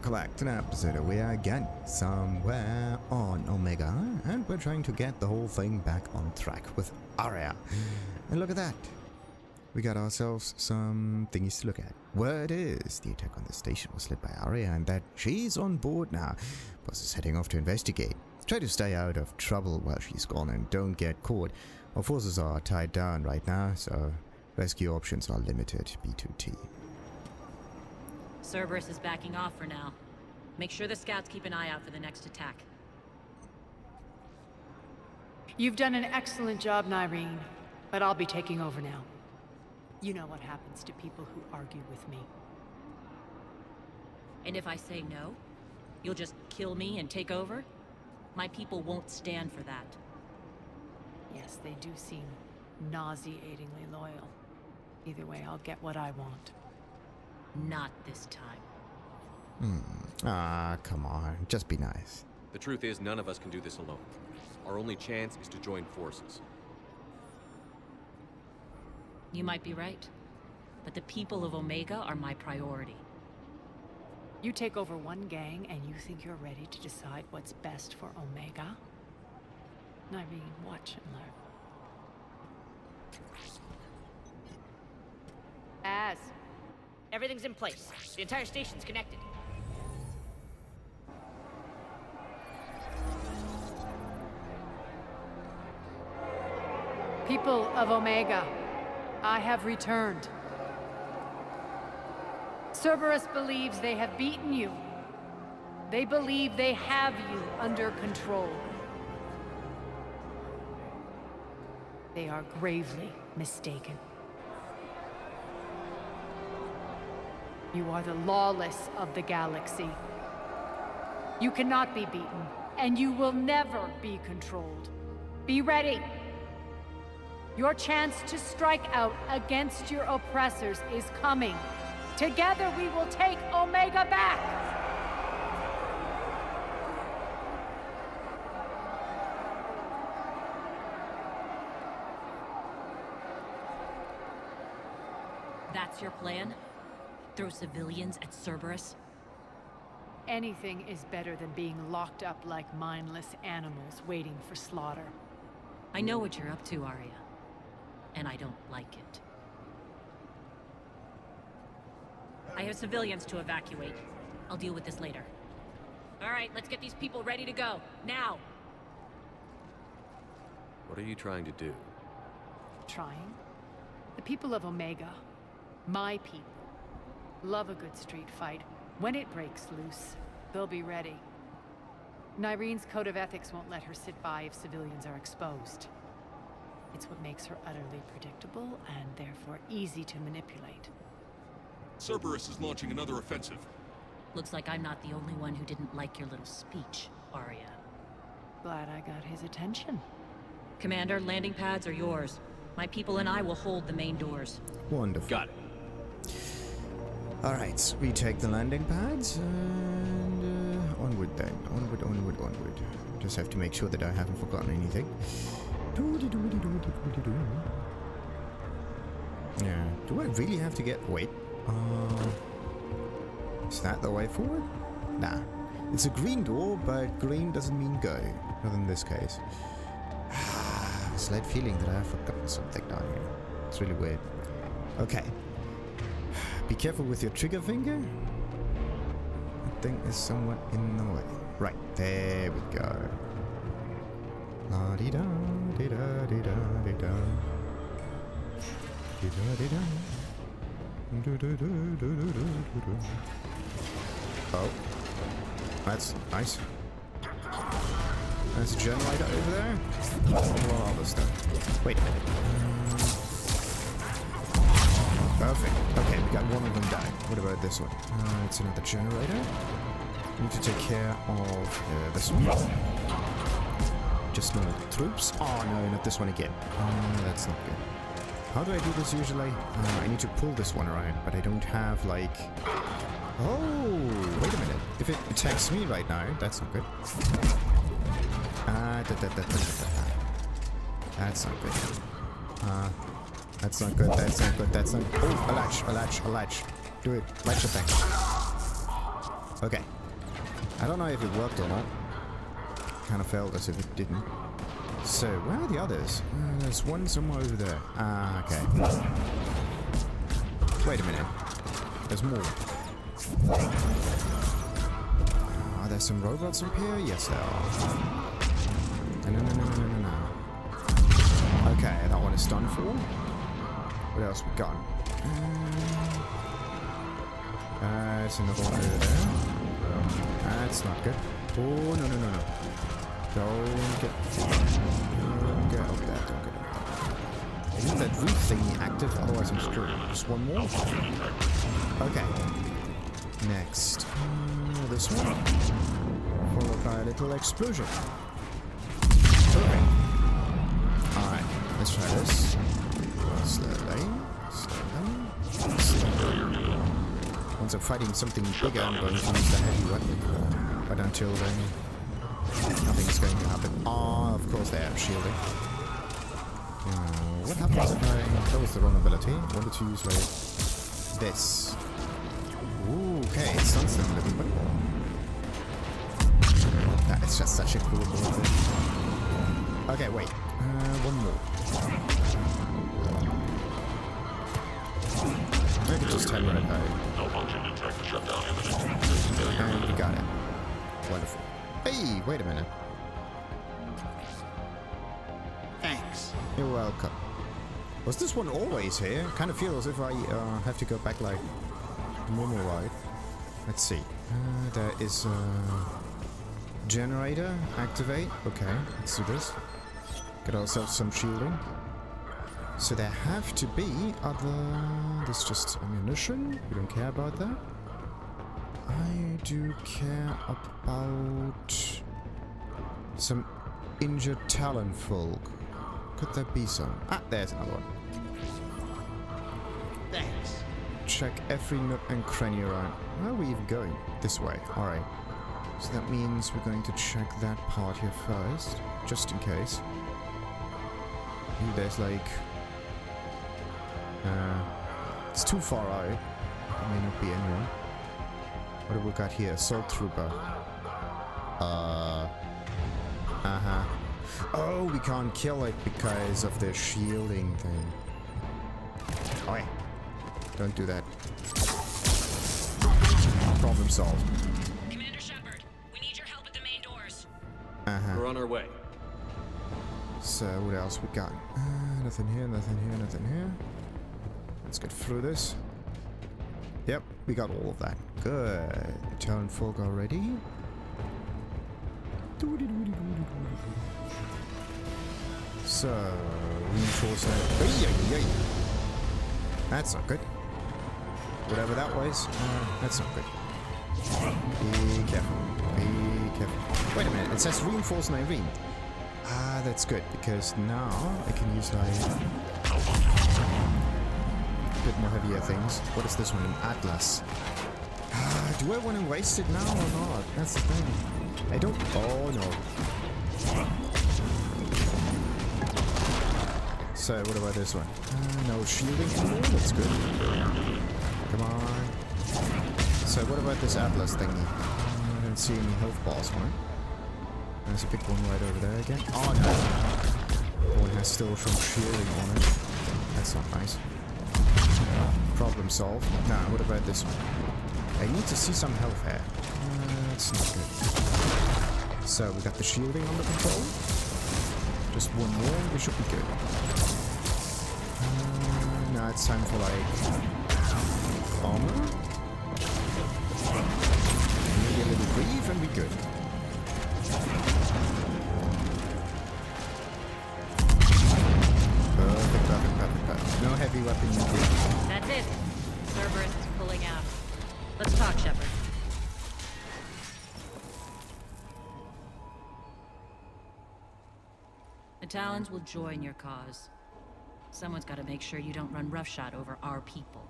Welcome back to an episode of We Are Again, somewhere on Omega, and we're trying to get the whole thing back on track with Aria. And look at that. We got ourselves some thingies to look at. Word is, the attack on the station was led by Aria and that she's on board now. Boss is heading off to investigate. Try to stay out of trouble while she's gone and don't get caught. Our forces are tied down right now, so rescue options are limited. B2T. Cerberus is backing off for now. Make sure the scouts keep an eye out for the next attack. You've done an excellent job, Nyreen, but I'll be taking over now. You know what happens to people who argue with me. And if I say no, you'll just kill me and take over? My people won't stand for that. Yes, they do seem nauseatingly loyal. Either way, I'll get what I want. Not this time. Come on. Just be nice. The truth is, none of us can do this alone. Our only chance is to join forces. You might be right, but the people of Omega are my priority. You take over one gang and you think you're ready to decide what's best for Omega? Nyreen, watch and learn. Everything's in place. The entire station's connected. People of Omega, I have returned. Cerberus believes they have beaten you. They believe they have you under control. They are gravely mistaken. You are the lawless of the galaxy. You cannot be beaten, and you will never be controlled. Be ready. Your chance to strike out against your oppressors is coming. Together we will take Omega back! That's your plan? Throw civilians at Cerberus? Anything is better than being locked up like mindless animals waiting for slaughter. I know what you're up to, Aria. And I don't like it. I have civilians to evacuate. I'll deal with this later. Alright, let's get these people ready to go. Now! What are you trying to do? Trying? The people of Omega, my people, love a good street fight. When it breaks loose, they'll be ready. Nyreen's code of ethics won't let her sit by if civilians are exposed. It's what makes her utterly predictable and therefore easy to manipulate. Cerberus is launching another offensive. Looks like I'm not the only one who didn't like your little speech, Aria. Glad I got his attention. Commander, landing pads are yours. My people and I will hold the main doors. Wonderful. Got it. Alright, so we take the landing pads and onward then. Onward, onward, onward. Just have to make sure that I haven't forgotten anything. Yeah, do I really have to get... Wait. Is that the way forward? Nah. It's a green door, but green doesn't mean go. Not in this case. Slight feeling that I have forgotten something down here. It's really weird. Okay. Be careful with your trigger finger. That thing is somewhat in the way. Right, there we go. La di da di da di da di da. Di da di da. Do do do do do do do. Oh, that's nice. There's a generator over there. What other stuff? Wait a minute. Perfect. Okay, we got one of them down. What about this one? It's another generator. Need to take care of this one. Just normal troops. Oh no, not this one again. That's not good. How do I do this usually? I need to pull this one around, but I don't have like... Oh, wait a minute. If it attacks me right now, that's not good. That's not good. That's not good, that's not good. Oh, a latch. Do it. Latch the thing. Okay. I don't know if it worked or not. Kind of felt as if it didn't. So, where are the others? There's one somewhere over there. Ah, okay. Wait a minute. There's more. Are there some robots up here? Yes, there are. No. Okay, that one is done for. What else we got? There's another one over there. That's not good. Oh, no. Don't get up there, don't get up there. I need that root thingy active, otherwise I'm screwed. Just one more. Okay. Next. This one. Followed by a little explosion. Okay. Alright, let's try this. Slowly. Once I'm fighting something bigger, I'm going to use the heavy weapon. But until then, nothing's going to happen. Oh, of course they have shielding. What happens if I... That was the wrong ability. I wanted to use like this. Ooh, okay, it stuns them a little bit more. That is just such a cool ability. Okay, wait. One more. Maybe just hammer it high. And we got it. Wonderful. Hey, wait a minute. Thanks. You're welcome. Was this one always here? Kind of feels as if I have to go back like normal ride. Let's see. There is a generator. Activate. Okay, let's do this. Get ourselves some shielding. So there have to be other... This is just ammunition. We don't care about that. I do care about some injured Talon folk. Could there be some? Ah, there's another one. Thanks. Check every nook and cranny around. Where are we even going? This way. Alright. So that means we're going to check that part here first. Just in case. Maybe there's like... it's too far out. There may not be anyone. What have we got here? Assault Trooper. Uh-huh. Oh, we can't kill it because of the shielding thing. Oh, yeah. Don't do that. Problem solved. Commander Shepard, we need your help at the main doors. Uh-huh. We're on our way. So, what else we got? Nothing here, nothing here, nothing here. Let's get through this. Yep, we got all of that. Good. Talon folk already. So, reinforce that. That's not good. Whatever that was, that's not good. Be careful. Be careful. Wait a minute, it says reinforce Nyreen. Ah, that's good, because now I can use like a bit more heavier things. What is this one? An Atlas. Do I want to waste it now or not? That's the thing. I don't... Oh, no. So, what about this one? No shielding anymore? That's good. Come on. So, what about this Atlas thingy? I don't see any health bars on it. There's a big one right over there again. Oh, no. The one has still some shielding on it. That's not nice. Problem solved. Nah, what about this one? I need to see some health here. That's not good. So, we got the shielding under control. Just one more, we should be good. Now it's time for like armor. Maybe a little breathe and we're good. Perfect. No heavy weapon needed. That's it. Cerberus is pulling out. Let's talk, Shepard. The Talons will join your cause. Someone's got to make sure you don't run roughshod over our people.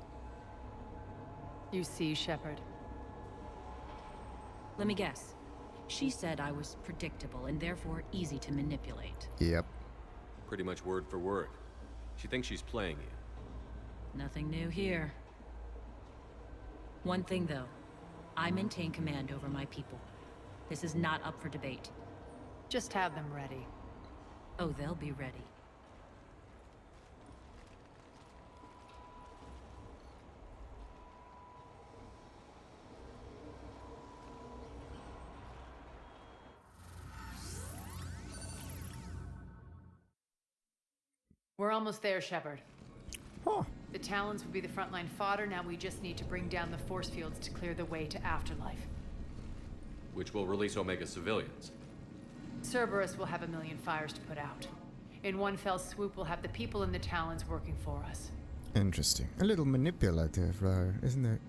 You see, Shepard. Let me guess. She said I was predictable and therefore easy to manipulate. Yep. Pretty much word for word. She thinks she's playing you. Nothing new here. One thing, though. I maintain command over my people. This is not up for debate. Just have them ready. Oh, they'll be ready. We're almost there, Shepard. Oh, The Talons will be the frontline fodder. Now we just need to bring down the force fields to clear the way to Afterlife. Which will release Omega civilians. Cerberus will have 1,000,000 fires to put out. In one fell swoop, we'll have the people in the Talons working for us. interesting. A little manipulative, isn't it?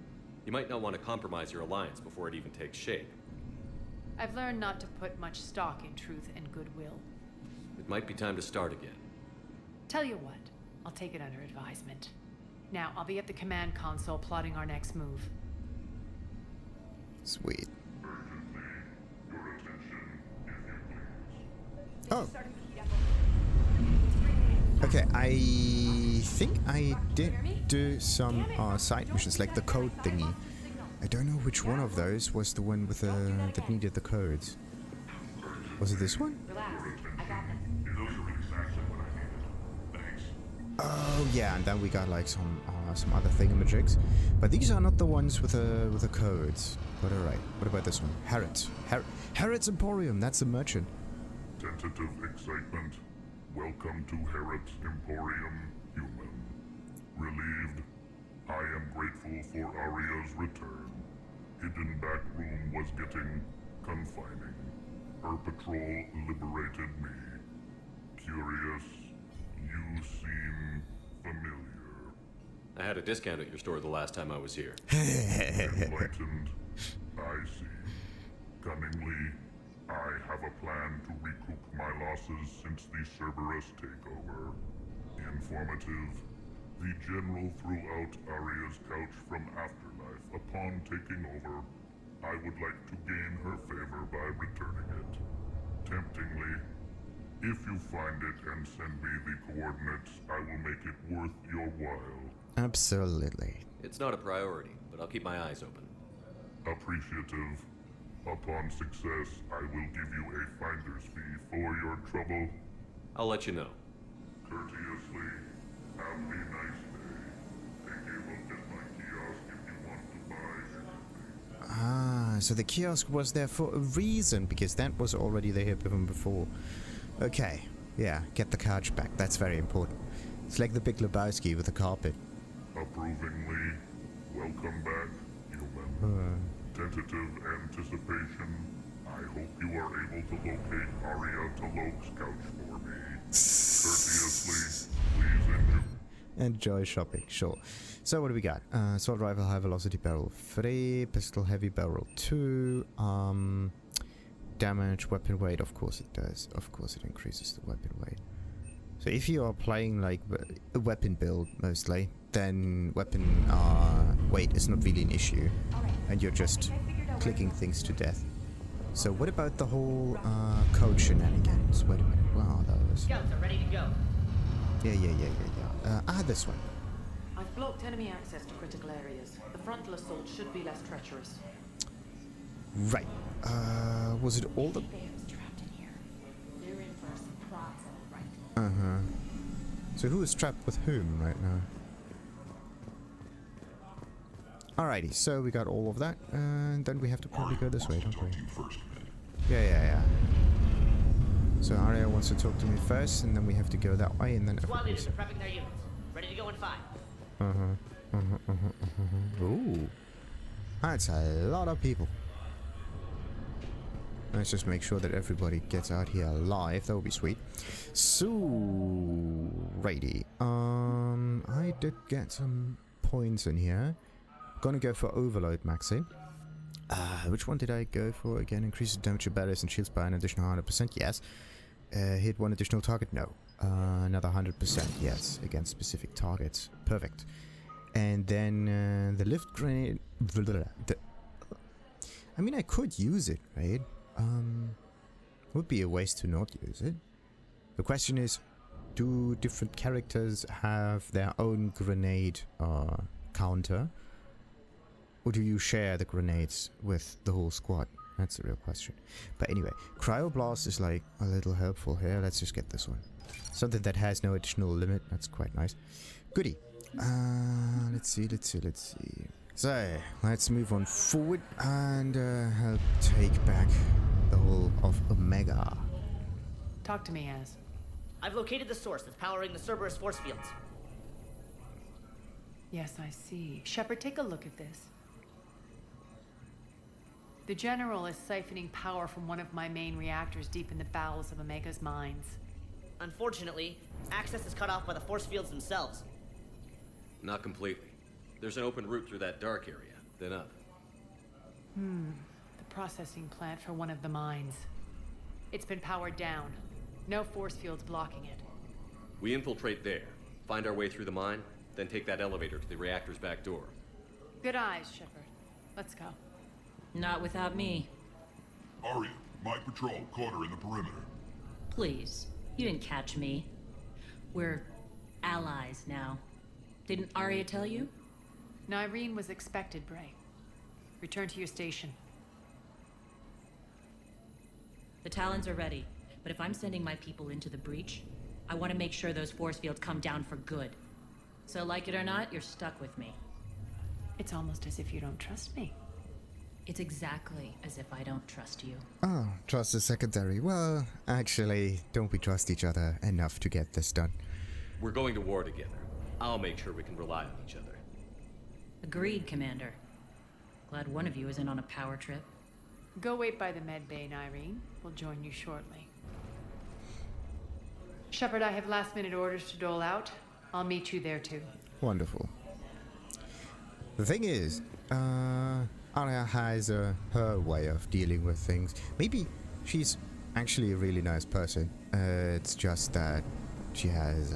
You might not want to compromise your alliance before it even takes shape. I've learned not to put much stock in truth and goodwill. It might be time to start again. Tell you what, I'll take it under advisement. Now, I'll be at the command console plotting our next move. Sweet. Oh. Okay, I think I did do some side missions, like the code thingy. I don't know which one of those was the one with that needed the codes. Was it this one? Oh yeah, and then we got like some other thingamajigs, but these are not the ones with the codes. But alright, what about this one? Harrot. Harrot's Emporium. That's the merchant. Tentative excitement. Welcome to Harrot's Emporium, human. Relieved. I am grateful for Aria's return. Hidden back room was getting confining. Her patrol liberated me. Curious. You seem familiar. I had a discount at your store the last time I was here. Enlightened. I see. Cunningly, I have a plan to recoup my losses since the Cerberus takeover. Informative. The General threw out Aria's couch from Afterlife. Upon taking over, I would like to gain her favor by returning it. Temptingly, if you find it and send me the coordinates, I will make it worth your while. Absolutely. It's not a priority, but I'll keep my eyes open. Appreciative. Upon success, I will give you a finder's fee for your trouble. I'll let you know. Courteously, have a nice day. Take a look at my kiosk if you want to buy anything. Ah, so the kiosk was there for a reason, because that was already there even before. Okay, yeah, get the couch back. That's very important. It's like the Big Lebowski with the carpet. Approvingly, welcome back, human. Tentative anticipation. I hope you are able to locate Aria Talok's couch for me. Courteously, please Enjoy shopping, sure. So what do we got? Assault rifle, high velocity barrel 3, pistol heavy barrel 2, damage, weapon weight, of course it does. Of course it increases the weapon weight. So if you are playing like a weapon build mostly, then weapon weight is not really an issue. And you're just clicking things to death. So what about the whole code shenanigans? Wait a minute, wow, those. Scouts are ready to go. Yeah. This one. I've blocked enemy access to critical areas. The frontal assault should be less treacherous. Right. Was it all the... Trapped in here. They're in for a surprise, all right. Uh-huh. So who is trapped with whom right now? Alrighty, so we got all of that, and then we have to probably go this way, don't we? Yeah. So Aria wants to talk to me first, and then we have to go that way, and then... Squad leaders are prepping their units. Ready to go in 5. Ooh. That's a lot of people. Let's just make sure that everybody gets out here alive. That would be sweet. So, righty. I did get some points in here. Gonna go for overload, Maxi. Which one did I go for again? Increases damage to barriers and shields by an additional 100%. Yes. Hit one additional target. No. Another 100%. Yes. Against specific targets. Perfect. And then the lift grenade. I mean, I could use it, right? Would be a waste to not use it. The question is, do different characters have their own grenade counter? Or do you share the grenades with the whole squad? That's the real question. But anyway, Cryoblast is like a little helpful here. Let's just get this one. Something that has no additional limit. That's quite nice. Goody. Let's see. So, let's move on forward and help take back the whole of Omega. Talk to me, Az. I've located the source that's powering the Cerberus force fields. Yes, I see. Shepard, take a look at this. The General is siphoning power from one of my main reactors deep in the bowels of Omega's mines. Unfortunately, access is cut off by the force fields themselves. Not completely. There's an open route through that dark area, then up. The processing plant for one of the mines. It's been powered down. No force fields blocking it. We infiltrate there, find our way through the mine, then take that elevator to the reactor's back door. Good eyes, Shepard. Let's go. Not without me. Aria, my patrol caught her in the perimeter. Please. You didn't catch me. We're allies now. Didn't Aria tell you? Nyreen was expected, Bray. Return to your station. The Talons are ready, but if I'm sending my people into the breach, I want to make sure those force fields come down for good. So like it or not, you're stuck with me. It's almost as if you don't trust me. It's exactly as if I don't trust you. Oh, trust is secondary. Well, actually, don't we trust each other enough to get this done? We're going to war together. I'll make sure we can rely on each other. Agreed, Commander. Glad one of you isn't on a power trip. Go wait by the med bay, Nyreen. We'll join you shortly. Shepard, I have last-minute orders to dole out. I'll meet you there, too. Wonderful. The thing is, Aria has her way of dealing with things. Maybe she's actually a really nice person. It's just that she has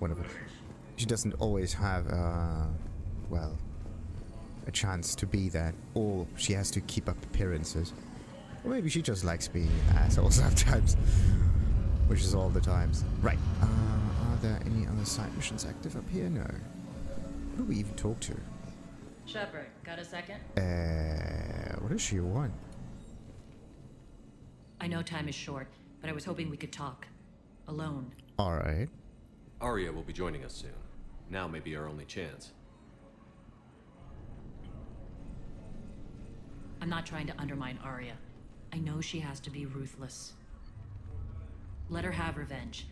wonderful. She doesn't always have, well, a chance to be that, or she has to keep up appearances. Or maybe she just likes being an asshole sometimes, which is all the times. Right. Are there any other side missions active up here? No. Who do we even talk to? Shepard, got a second? What does she want? I know time is short, but I was hoping we could talk. Alone. Alright. Aria will be joining us soon. Now may be our only chance. I'm not trying to undermine Aria. I know she has to be ruthless. Let her have revenge.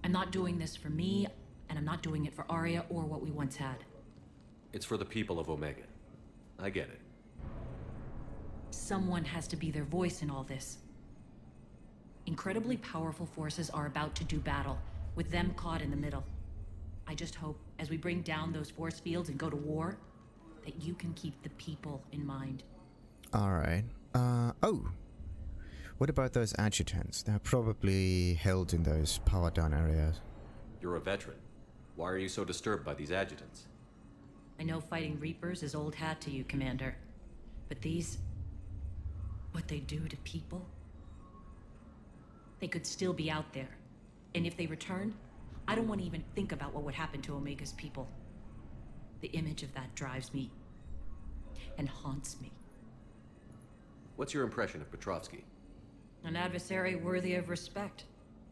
I'm not doing this for me, and I'm not doing it for Aria or what we once had. It's for the people of Omega. I get it. Someone has to be their voice in all this. Incredibly powerful forces are about to do battle, with them caught in the middle. I just hope, as we bring down those force fields and go to war, that you can keep the people in mind. Alright. Oh. What about those adjutants? They're probably held in those powered down areas. You're a veteran. Why are you so disturbed by these adjutants? I know fighting Reapers is old hat to you, Commander. But these... what they do to people? They could still be out there. And if they return, I don't want to even think about what would happen to Omega's people. The image of that drives me and haunts me. What's your impression of Petrovsky? An adversary worthy of respect.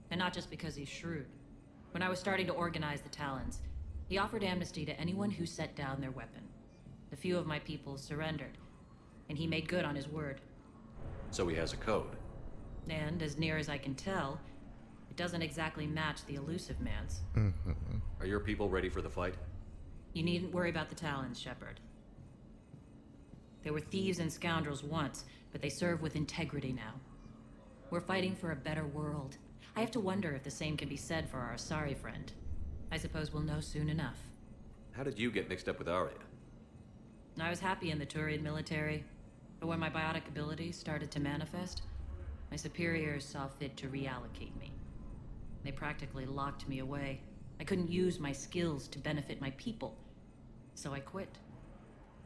And not just because he's shrewd. When I was starting to organize the Talons, he offered amnesty to anyone who set down their weapon. A few of my people surrendered, and he made good on his word. So he has a code. And, as near as I can tell, it doesn't exactly match the elusive man's. Are your people ready for the fight? You needn't worry about the Talons, Shepard. They were thieves and scoundrels once, but they serve with integrity now. We're fighting for a better world. I have to wonder if the same can be said for our Asari friend. I suppose we'll know soon enough. How did you get mixed up with Aria? I was happy in the Turian military, but when my biotic abilities started to manifest, my superiors saw fit to reallocate me. They practically locked me away. I couldn't use my skills to benefit my people, so I quit.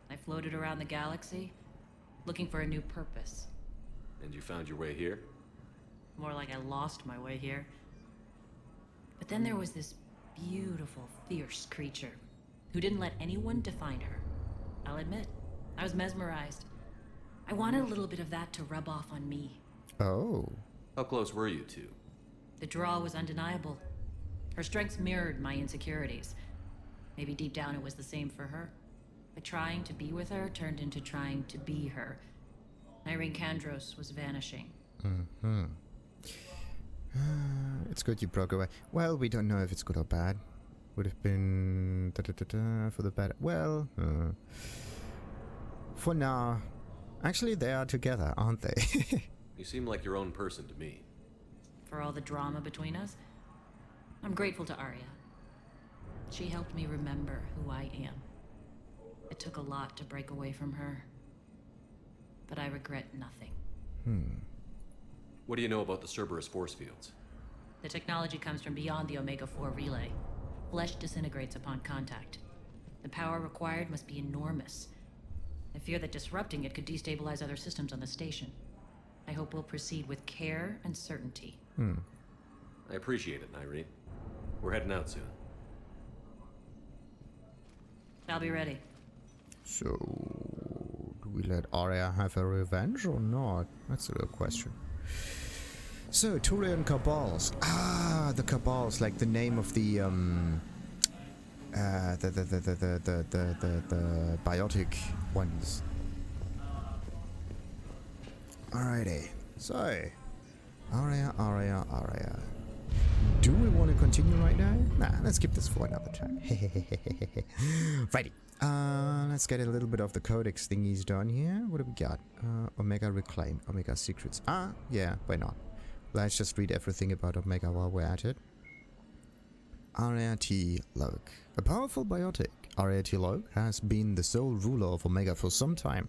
I floated around the galaxy, looking for a new purpose. And you found your way here? More like I lost my way here. But then there was this beautiful, fierce creature who didn't let anyone define her. I'll admit, I was mesmerized. I wanted a little bit of that to rub off on me. Oh. How close were you two? The draw was undeniable. Her strengths mirrored my insecurities. Maybe deep down it was the same for her. But trying to be with her turned into trying to be her. Nyreen Kandros was vanishing. Mm-hmm. It's good you broke away. Well, we don't know if it's good or bad. Would have been for the better. Well, for now. Actually, they are together, aren't they? You seem like your own person to me. For all the drama between us, I'm grateful to Aria. She helped me remember who I am. It took a lot to break away from her, but I regret nothing. What do you know about the Cerberus force fields? The technology comes from beyond the Omega-4 relay. Flesh disintegrates upon contact. The power required must be enormous. I fear that disrupting it could destabilize other systems on the station. I hope we'll proceed with care and certainty. I appreciate it, Nyreen. We're heading out soon. I'll be ready. So, do we let Aria have her revenge or not? That's the real question. So, Turian Cabals. Ah, the Cabals, like the name of the biotic ones. Alrighty. So, Aria. Do we want to continue right now? Nah, let's keep this for another time. Righty. Let's get a little bit of the Codex thingies done here. What do we got? Omega Reclaim, Omega Secrets. Yeah, why not? Let's just read everything about Omega while we're at it. Aria T. Log. A powerful biotic, Aria T. Log has been the sole ruler of Omega for some time.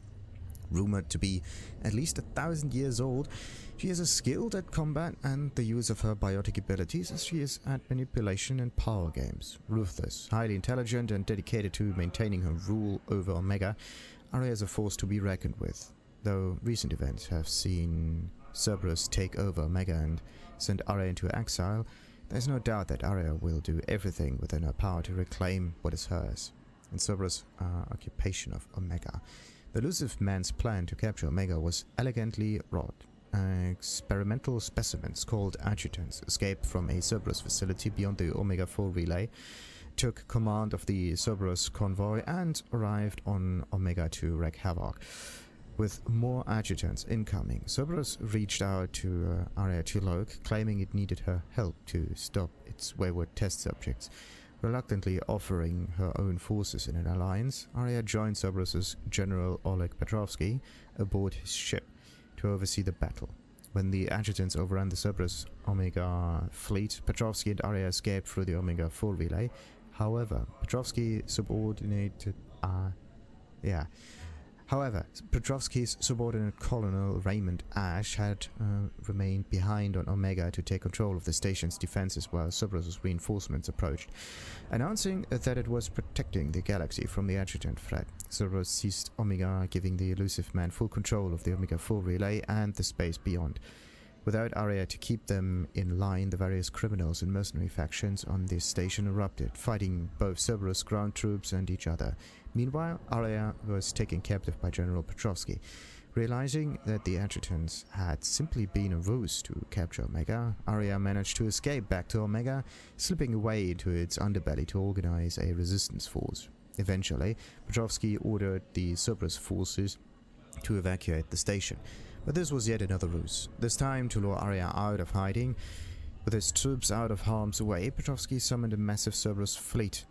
Rumored to be at least 1,000 years old, she is as skilled at combat and the use of her biotic abilities as she is at manipulation and power games. Ruthless, highly intelligent and dedicated to maintaining her rule over Omega, Aria is a force to be reckoned with. Though recent events have seen Cerberus take over Omega and send Aria into exile, there's no doubt that Aria will do everything within her power to reclaim what is hers. In Cerberus' occupation of Omega, the elusive man's plan to capture Omega was elegantly wrought. Experimental specimens called adjutants escaped from a Cerberus facility beyond the Omega-4 relay, took command of the Cerberus convoy, and arrived on Omega to wreak havoc. With more adjutants incoming, Cerberus reached out to Aria Log, claiming it needed her help to stop its wayward test subjects. Reluctantly offering her own forces in an alliance, Aria joined Cerberus's General Oleg Petrovsky aboard his ship to oversee the battle. When the adjutants overran the Cerberus Omega fleet, Petrovsky and Aria escaped through the Omega-4 relay. However, Petrovsky's subordinate Colonel Raymond Ash had remained behind on Omega to take control of the station's defenses while Cerberus' reinforcements approached, announcing that it was protecting the galaxy from the adjutant threat. Cerberus seized Omega, giving the elusive man full control of the Omega-4 relay and the space beyond. Without Aria to keep them in line, the various criminals and mercenary factions on this station erupted, fighting both Cerberus ground troops and each other. Meanwhile, Aria was taken captive by General Petrovsky. Realizing that the adjutants had simply been a ruse to capture Omega, Aria managed to escape back to Omega, slipping away into its underbelly to organize a resistance force. Eventually, Petrovsky ordered the Cerberus forces to evacuate the station. But this was yet another ruse, this time to lure Aria out of hiding. With his troops out of harm's way, Petrovsky summoned a massive Cerberus fleet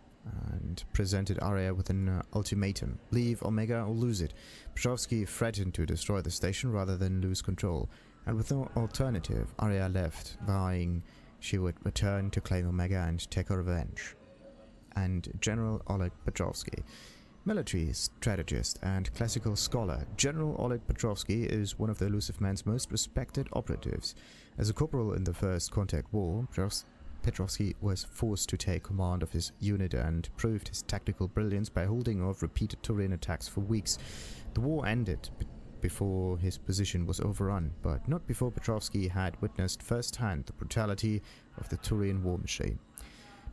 and presented Aria with an ultimatum: leave Omega or lose it. Petrovsky threatened to destroy the station rather than lose control, and with no alternative, Aria left, vowing she would return to claim Omega and take her revenge. And General Oleg Petrovsky, military strategist and classical scholar, General Oleg Petrovsky is one of the elusive man's most respected operatives. As a corporal in the First Contact War, Petrovsky was forced to take command of his unit and proved his tactical brilliance by holding off repeated Turian attacks for weeks. The war ended before his position was overrun, but not before Petrovsky had witnessed firsthand the brutality of the Turian war machine.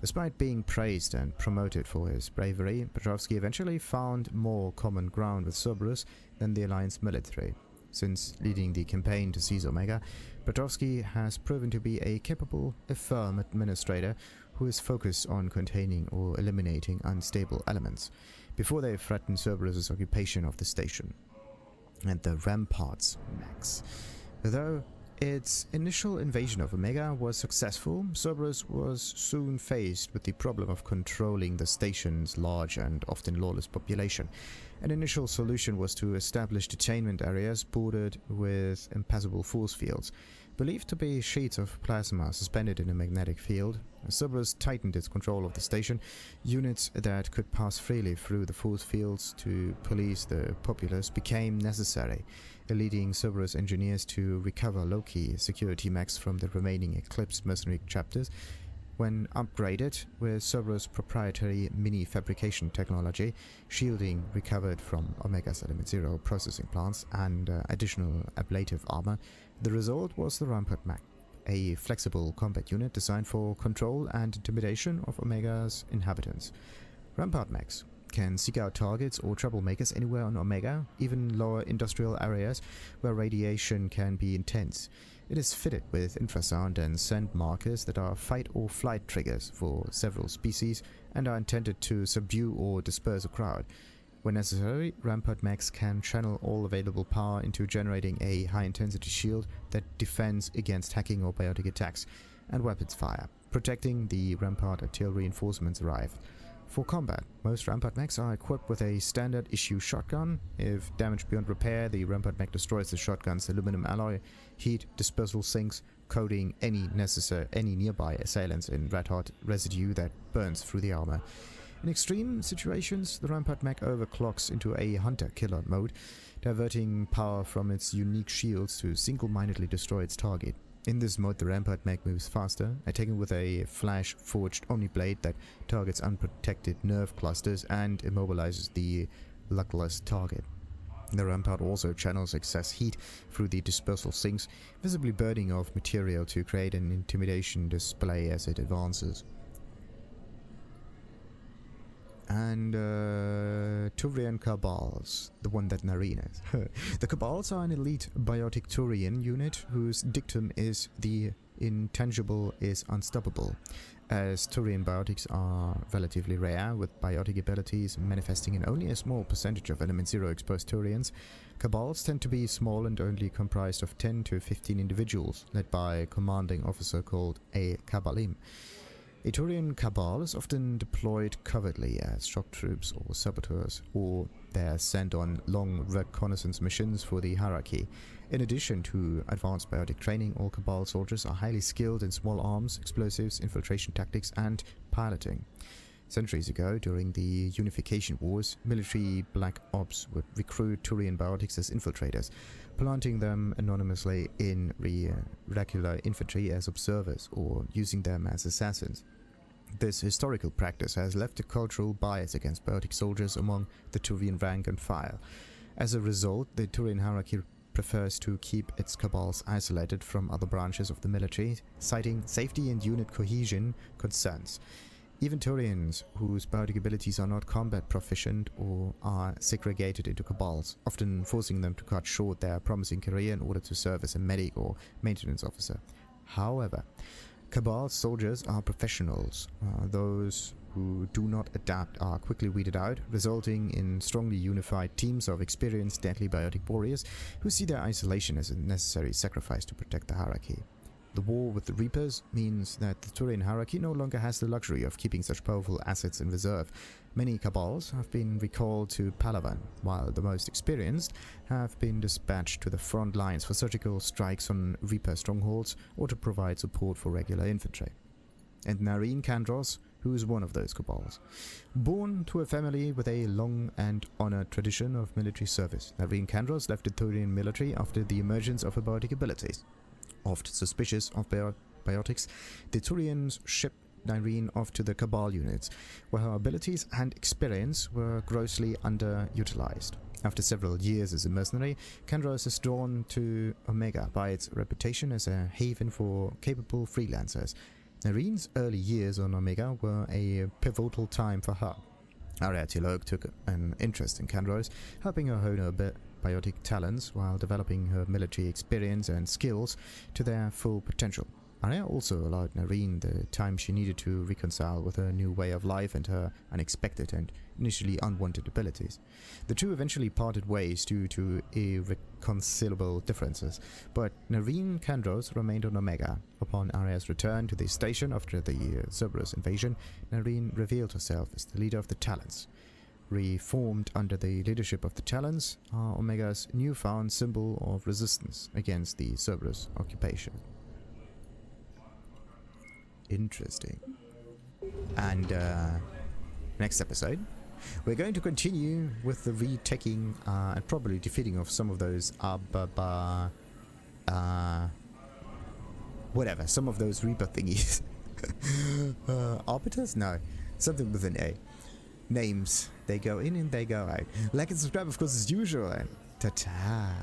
Despite being praised and promoted for his bravery, Petrovsky eventually found more common ground with Cerberus than the Alliance military. Since leading the campaign to seize Omega, Petrovsky has proven to be a capable, if firm administrator who is focused on containing or eliminating unstable elements before they threaten Cerberus' occupation of the station and the Rampart Mech. Though its initial invasion of Omega was successful, Cerberus was soon faced with the problem of controlling the station's large and often lawless population. An initial solution was to establish detainment areas bordered with impassable force fields, believed to be sheets of plasma suspended in a magnetic field. Cerberus tightened its control of the station. Units that could pass freely through the force fields to police the populace became necessary, leading Cerberus engineers to recover low-key security mechs from the remaining Eclipse mercenary chapters. When upgraded with Cerberus' proprietary mini-fabrication technology, shielding recovered from Omega's Element Zero processing plants, and additional ablative armor, the result was the Rampart Mech, a flexible combat unit designed for control and intimidation of Omega's inhabitants. Rampart Mechs can seek out targets or troublemakers anywhere on Omega, even lower industrial areas where radiation can be intense. It is fitted with infrasound and scent markers that are fight or flight triggers for several species and are intended to subdue or disperse a crowd. When necessary, Rampart Mechs can channel all available power into generating a high-intensity shield that defends against hacking or biotic attacks and weapons fire, protecting the Rampart until reinforcements arrive. For combat, most Rampart Mechs are equipped with a standard issue shotgun. If damaged beyond repair, the Rampart Mech destroys the shotgun's aluminum alloy, heat dispersal sinks, coating any nearby assailants in red-hot residue that burns through the armor. In extreme situations, the Rampart Mech overclocks into a hunter-killer mode, diverting power from its unique shields to single-mindedly destroy its target. In this mode, the Rampart Mech moves faster, attacking with a flash-forged Omniblade that targets unprotected nerve clusters and immobilizes the luckless target. The Rampart also channels excess heat through the dispersal sinks, visibly burning off material to create an intimidation display as it advances. And Turian Cabals, the one that Nyreen is. The Cabals are an elite biotic Turian unit whose dictum is the intangible is unstoppable. As Turian biotics are relatively rare, with biotic abilities manifesting in only a small percentage of Element Zero exposed Turians, Cabals tend to be small and only comprised of 10 to 15 individuals, led by a commanding officer called a Cabalim. A Turian Cabal is often deployed covertly as shock troops or saboteurs, or they're sent on long reconnaissance missions for the hierarchy. In addition to advanced biotic training, all Cabal soldiers are highly skilled in small arms, explosives, infiltration tactics, and piloting. Centuries ago, during the Unification Wars, military black ops would recruit Turian biotics as infiltrators, planting them anonymously in regular infantry as observers, or using them as assassins. This historical practice has left a cultural bias against biotic soldiers among the Turian rank and file. As a result, the Turian hierarchy prefers to keep its Cabals isolated from other branches of the military, citing safety and unit cohesion concerns. Even Turians whose biotic abilities are not combat proficient or are segregated into Cabals, often forcing them to cut short their promising career in order to serve as a medic or maintenance officer. However, Cabal soldiers are professionals. Those who do not adapt are quickly weeded out, resulting in strongly unified teams of experienced deadly biotic warriors who see their isolation as a necessary sacrifice to protect the hierarchy. The war with the Reapers means that the Turian hierarchy no longer has the luxury of keeping such powerful assets in reserve. Many Cabals have been recalled to Palawan, while the most experienced have been dispatched to the front lines for surgical strikes on Reaper strongholds or to provide support for regular infantry. And Nyreen Kandros, who is one of those Cabals. Born to a family with a long and honored tradition of military service, Nyreen Kandros left the Turian military after the emergence of her biotic abilities. Oft suspicious of biotics, the Turians shipped Nyreen off to the Cabal units, where her abilities and experience were grossly underutilized. After several years as a mercenary, Kandros is drawn to Omega by its reputation as a haven for capable freelancers. Nyreen's early years on Omega were a pivotal time for her. Aria took an interest in Kandros, helping her hone her biotic talents while developing her military experience and skills to their full potential. Aria also allowed Nyreen the time she needed to reconcile with her new way of life and her unexpected and initially unwanted abilities. The two eventually parted ways due to irreconcilable differences, but Nyreen Kandros remained on Omega. Upon Aria's return to the station after the Cerberus invasion, Nyreen revealed herself as the leader of the Talons. Reformed under the leadership of the Talons are Omega's newfound symbol of resistance against the Cerberus occupation. Interesting. And next episode, we're going to continue with the retaking and probably defeating of some of those whatever, some of those Reaper thingies. Arbiters? No, something with an A. Names. They go in and they go out. Like and subscribe, of course, as usual. And ta-ta.